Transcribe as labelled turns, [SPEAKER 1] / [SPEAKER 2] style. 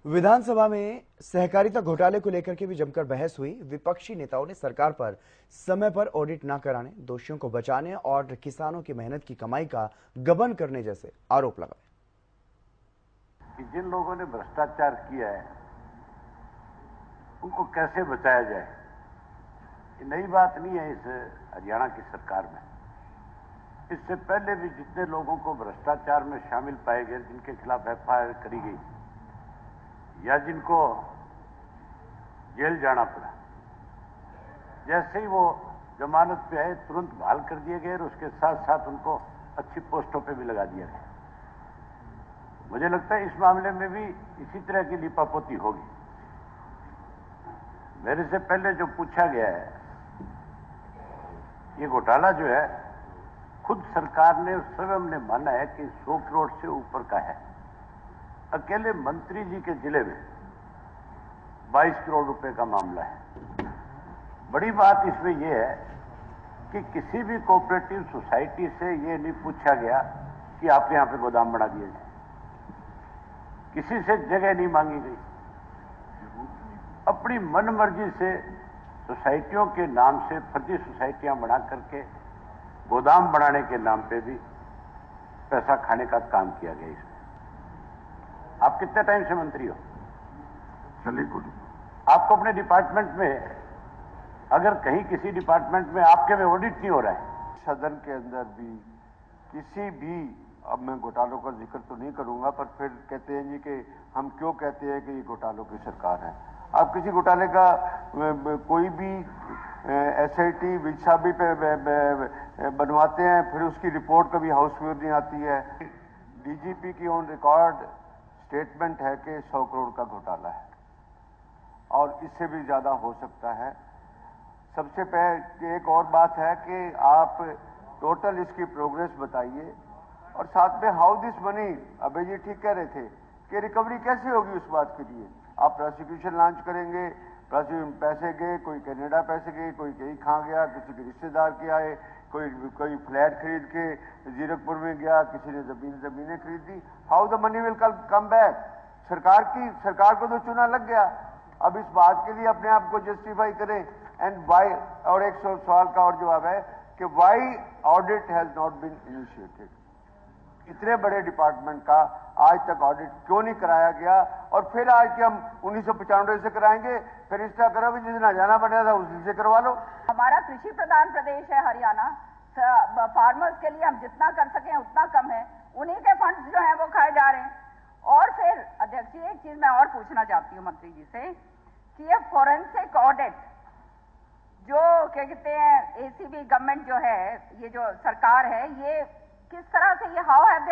[SPEAKER 1] विधानसभा में सहकारिता घोटाले को लेकर के भी जमकर बहस हुई। विपक्षी नेताओं ने सरकार पर समय पर ऑडिट न कराने, दोषियों को बचाने और किसानों की मेहनत की कमाई का गबन करने जैसे आरोप लगाए।
[SPEAKER 2] कि जिन लोगों ने भ्रष्टाचार किया है उनको कैसे बचाया जाए, ये नई बात नहीं है इस हरियाणा की सरकार में। इससे पहले भी जितने लोगों को भ्रष्टाचार में शामिल पाए गए, जिनके खिलाफ एफआईआर करी गई या जिनको जेल जाना पड़ा, जैसे ही वो जमानत पे आए तुरंत बहाल कर दिए गए और उसके साथ साथ उनको अच्छी पोस्टों पे भी लगा दिया गया। मुझे लगता है इस मामले में भी इसी तरह की लीपापोती होगी। मेरे से पहले जो पूछा गया है, ये घोटाला जो है खुद सरकार ने स्वयं ने माना है कि 100 करोड़ से ऊपर का है। अकेले मंत्री जी के जिले में 22 करोड़ रुपए का मामला है। बड़ी बात इसमें यह है कि किसी भी कोऑपरेटिव सोसाइटी से यह नहीं पूछा गया कि आप यहां पे गोदाम बना दिए जाए, किसी से जगह नहीं मांगी गई। अपनी मनमर्जी से सोसाइटियों के नाम से फर्जी सोसाइटियां बना करके गोदाम बनाने के नाम पे भी पैसा खाने का काम किया गया। इसमें आप कितने टाइम से मंत्री हो? आपको अपने डिपार्टमेंट में, अगर कहीं किसी डिपार्टमेंट में आपके में ऑडिट नहीं हो रहा है,
[SPEAKER 3] सदन के अंदर भी किसी भी, अब मैं घोटालों का जिक्र तो नहीं करूंगा, पर फिर कहते हैं जी कि हम क्यों कहते हैं कि ये घोटालों की सरकार है। आप किसी घोटाले का कोई भी एसआईटी विचाबी पे बनवाते हैं, फिर उसकी रिपोर्ट कभी हाउस में नहीं आती है। डीजीपी की ऑन रिकॉर्ड स्टेटमेंट है कि 100 करोड़ का घोटाला है और इससे भी ज्यादा हो सकता है। सबसे पहले एक और बात है कि आप टोटल इसकी प्रोग्रेस बताइए और साथ में हाउ दिस मनी, अभय जी ठीक कह रहे थे कि रिकवरी कैसे होगी, उस बात के लिए आप प्रोसिक्यूशन लॉन्च करेंगे। पैसे गए, कोई कनाडा पैसे गए, कोई कहीं खा गया, किसी के रिश्तेदार के आए, कोई फ्लैट खरीद के जीरकपुर में गया, किसी ने जमीनें खरीद दी। How the money will come back? सरकार को तो चुना लग गया। अब इस बात के लिए अपने आप को जस्टिफाई करें एंड वाई, और एक सवाल का और जवाब है कि why audit has not been initiated. इतने बड़े डिपार्टमेंट का आज तक ऑडिट क्यों नहीं कराया गया? और फिर आज के हम 1995 से कराएंगे, फिर इस तरह करोगे जिस दिन हरियाणा बना था उसी से करवा लो।
[SPEAKER 4] हमारा कृषि प्रधान प्रदेश है हरियाणा। फार्मर्स के लिए हम जितना कर सकें उतना कम है, उन्हीं के फंड्स जो हैं वो खाए जा रहे हैं। और फिर अध्यक्ष जी, एक चीज मैं और पूछना चाहती हूँ मंत्री जी से कि ये फॉरेंसिक ऑडिट जो क्या कहते हैं एसीबी गवर्नमेंट जो है, ये जो सरकार है, ये किस तरह से, ये हाउ हैव दे